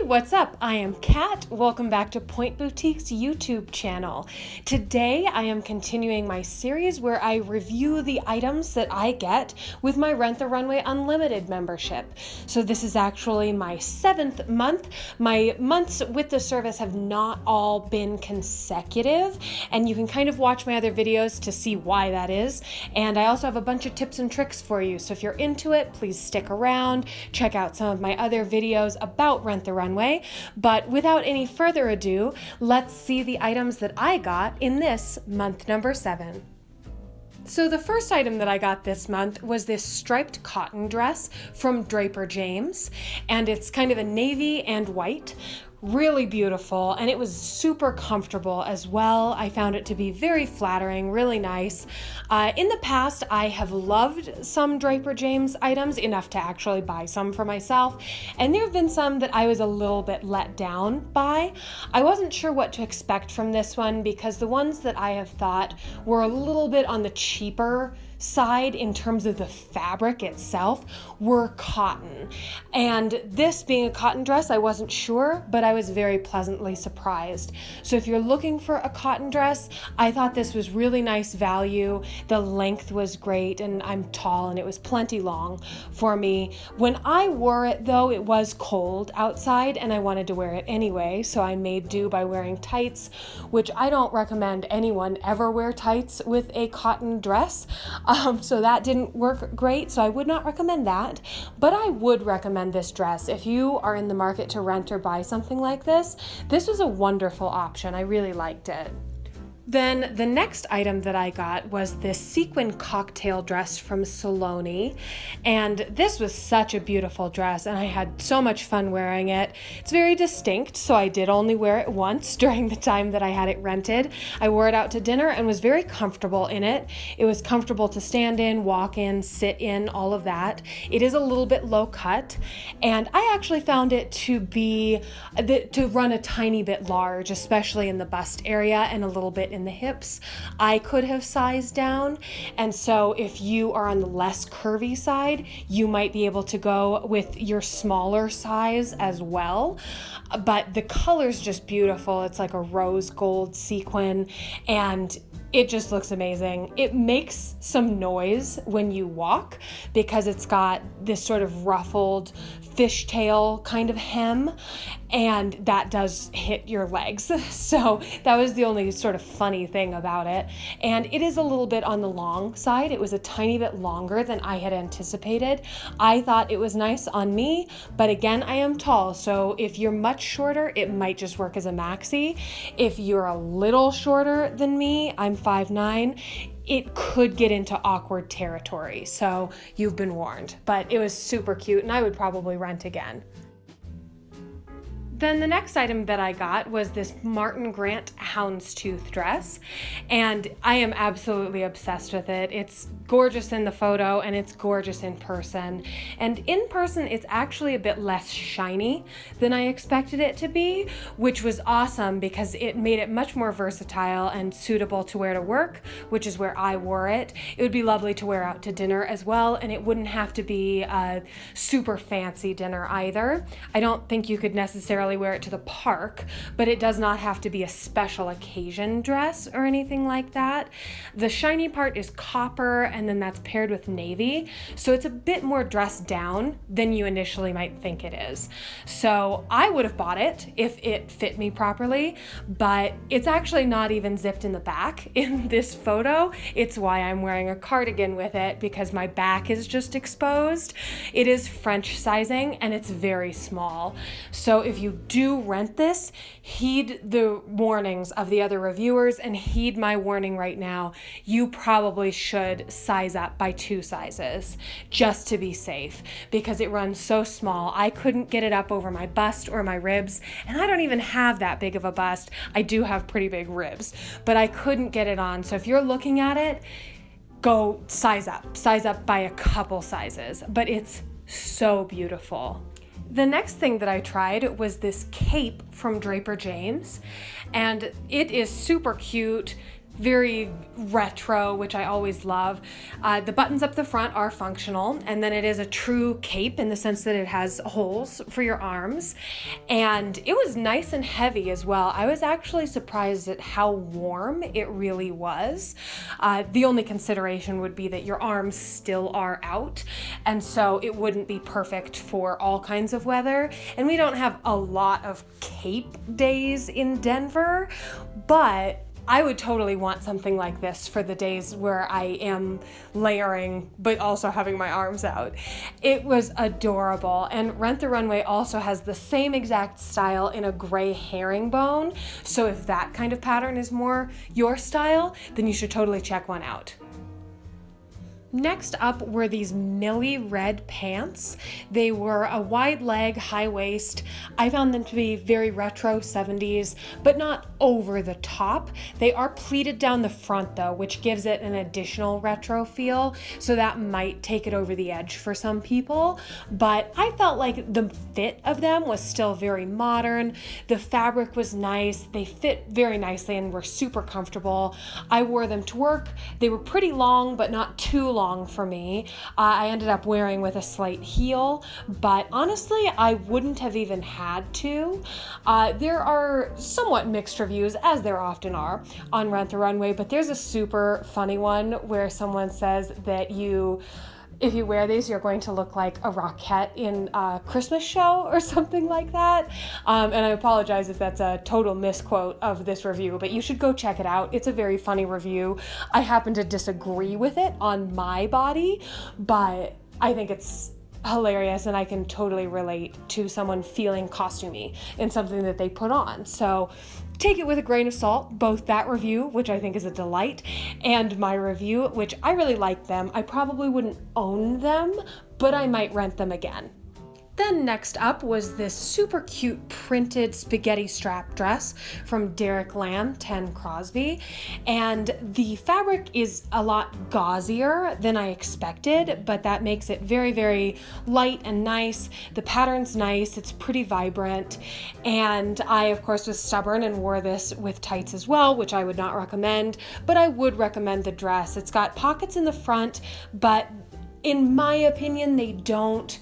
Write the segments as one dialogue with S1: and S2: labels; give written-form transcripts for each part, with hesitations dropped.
S1: what's up? I am Kat. Welcome back to Point Boutique's YouTube channel. Today I am continuing my series where I review the items that I get with my Rent The Runway Unlimited membership. So this is actually my 7th month. My months with the service have not all been consecutive, and you can kind of watch my other videos to see why that is. And I also have a bunch of tips and tricks for you. So if you're into it, please stick around, check out some of my other videos about Rent the Runway. But without any further ado, let's see the items that I got in this month number 7. So the first item that I got this month was this striped cotton dress from Draper James, and it's kind of a navy and white. Really beautiful, and it was super comfortable as well. I found it to be very flattering, really nice. In the past, I have loved some Draper James items enough to actually buy some for myself, and there have been some that I was a little bit let down by. I wasn't sure what to expect from this one because the ones that I have thought were a little bit on the cheaper side in terms of the fabric itself were cotton. And this being a cotton dress, I wasn't sure, but I was very pleasantly surprised. So if you're looking for a cotton dress, I thought this was really nice value. The length was great, and I'm tall and it was plenty long for me. When I wore it though, it was cold outside and I wanted to wear it anyway, so I made do by wearing tights, which I don't recommend anyone ever wear tights with a cotton dress. So that didn't work great, so I would not recommend that. But I would recommend this dress. If you are in the market to rent or buy something like this, this was a wonderful option. I really liked it. Then the next item that I got was this sequin cocktail dress from Saloni, and this was such a beautiful dress and I had so much fun wearing it. It's very distinct, so I did only wear it once during the time that I had it rented. I wore it out to dinner and was very comfortable in it. It was comfortable to stand in, walk in, sit in, all of that. It is a little bit low cut, and I actually found it to run a tiny bit large, especially in the bust area and a little bit in the hips. I could have sized down, and so if you are on the less curvy side, you might be able to go with your smaller size as well. But the color's just beautiful. It's like a rose gold sequin, and it just looks amazing. It makes some noise when you walk because it's got this sort of ruffled fishtail kind of hem, and that does hit your legs. So that was the only sort of funny thing about it. And it is a little bit on the long side. It was a tiny bit longer than I had anticipated. I thought it was nice on me, but again, I am tall, so if you're much shorter, it might just work as a maxi. If you're a little shorter than me, I'm 5'9", it could get into awkward territory, so you've been warned. But it was super cute, and I would probably rent again. Then the next item that I got was this Martin Grant Houndstooth dress, and I am absolutely obsessed with it. It's gorgeous in the photo and it's gorgeous in person. And in person, it's actually a bit less shiny than I expected it to be, which was awesome because it made it much more versatile and suitable to wear to work, which is where I wore it. It would be lovely to wear out to dinner as well, and it wouldn't have to be a super fancy dinner either. I don't think you could necessarily wear it to the park, but it does not have to be a special occasion dress or anything like that. The shiny part is copper, and then that's paired with navy, so it's a bit more dressed down than you initially might think it is. So I would have bought it if it fit me properly, but it's actually not even zipped in the back in this photo. It's why I'm wearing a cardigan with it, because my back is just exposed. It is French sizing and it's very small. So if you do rent this, heed the warnings of the other reviewers and heed my warning right now. You probably should size up by 2 sizes just to be safe, because it runs so small. I couldn't get it up over my bust or my ribs, and I don't even have that big of a bust. I do have pretty big ribs, but I couldn't get it on. So if you're looking at it, go size up by a couple sizes, but it's so beautiful. The next thing that I tried was this cape from Draper James, and it is super cute. very retro, which I always love. The buttons up the front are functional, and then it is a true cape in the sense that it has holes for your arms, and it was nice and heavy as well. I was actually surprised at how warm it really was. The only consideration would be that your arms still are out, and so it wouldn't be perfect for all kinds of weather, and we don't have a lot of cape days in Denver, but I would totally want something like this for the days where I am layering, but also having my arms out. It was adorable. And Rent the Runway also has the same exact style in a gray herringbone. So if that kind of pattern is more your style, then you should totally check one out. Next up were these Milli Red Pants. They were a wide leg, high waist. I found them to be very retro 70s, but not over the top. They are pleated down the front though, which gives it an additional retro feel. So that might take it over the edge for some people. But I felt like the fit of them was still very modern. The fabric was nice. They fit very nicely and were super comfortable. I wore them to work. They were pretty long, but not too long for me. I ended up wearing with a slight heel, but honestly, I wouldn't have even had to. There are somewhat mixed reviews, as there often are, on Rent the Runway, but there's a super funny one where someone says that if you wear these, you're going to look like a Rockette in a Christmas show or something like that. And I apologize if that's a total misquote of this review, but you should go check it out. It's a very funny review. I happen to disagree with it on my body, but I think it's hilarious and I can totally relate to someone feeling costumey in something that they put on. So take it with a grain of salt, both that review, which I think is a delight, and my review, which I really like them. I probably wouldn't own them, but I might rent them again. Then next up was this super cute printed spaghetti strap dress from Derek Lamb, 10 Crosby. And the fabric is a lot gauzier than I expected, but that makes it very, very light and nice. The pattern's nice, it's pretty vibrant. And I, of course, was stubborn and wore this with tights as well, which I would not recommend, but I would recommend the dress. It's got pockets in the front, but in my opinion, they don't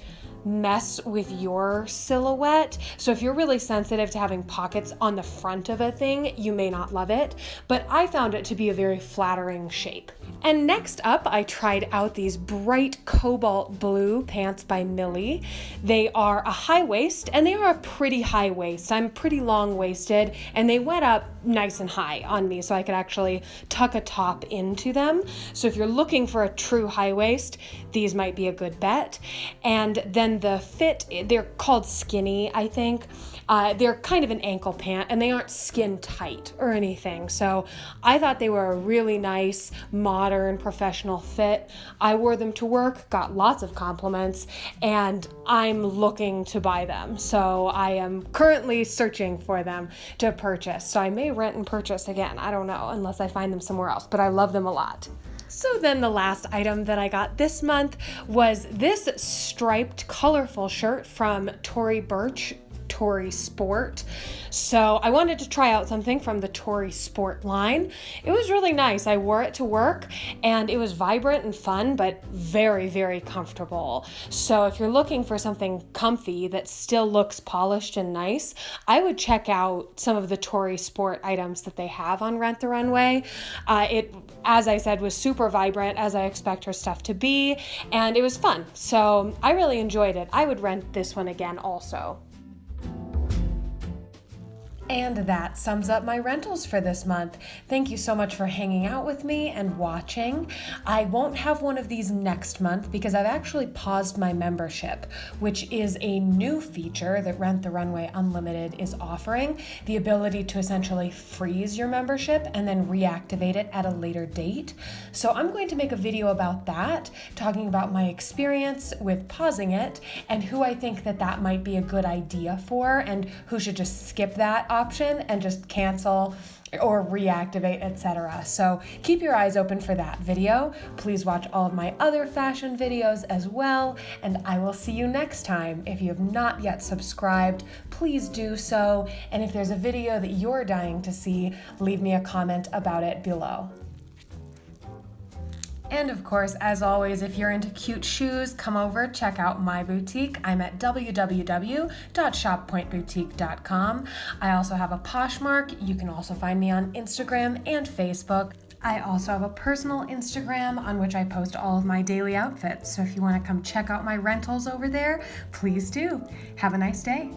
S1: mess with your silhouette. So if you're really sensitive to having pockets on the front of a thing, you may not love it, but I found it to be a very flattering shape. And next up, I tried out these bright cobalt blue pants by Milli. They are a high waist, and they are a pretty high waist. I'm pretty long waisted, and they went up nice and high on me, so I could actually tuck a top into them. So if you're looking for a true high waist, these might be a good bet. And then the fit, they're called skinny, I think. They're kind of an ankle pant, and they aren't skin tight or anything. So I thought they were a really nice, modern, professional fit. I wore them to work, got lots of compliments, and I'm looking to buy them. So I am currently searching for them to purchase. So I may rent and purchase again. I don't know, unless I find them somewhere else, but I love them a lot. So then the last item that I got this month was this striped, colorful shirt from Tory Burch, Tory Sport. So I wanted to try out something from the Tory Sport line. It was really nice. I wore it to work and it was vibrant and fun, but very, very comfortable. So if you're looking for something comfy that still looks polished and nice, I would check out some of the Tory Sport items that they have on Rent the Runway. It, as I said, was super vibrant, as I expect her stuff to be, and it was fun. So I really enjoyed it. I would rent this one again also. And that sums up my rentals for this month. Thank you so much for hanging out with me and watching. I won't have one of these next month because I've actually paused my membership, which is a new feature that Rent the Runway Unlimited is offering, the ability to essentially freeze your membership and then reactivate it at a later date. So I'm going to make a video about that, talking about my experience with pausing it and who I think that might be a good idea for and who should just skip that option option and just cancel or reactivate, etc. So keep your eyes open for that video. Please watch all of my other fashion videos as well, and I will see you next time. If you have not yet subscribed, please do so, and if there's a video that you're dying to see, leave me a comment about it below. And of course, as always, if you're into cute shoes, come over, check out my boutique. I'm at www.shoppointboutique.com. I also have a Poshmark. You can also find me on Instagram and Facebook. I also have a personal Instagram on which I post all of my daily outfits. So if you want to come check out my rentals over there, please do. Have a nice day.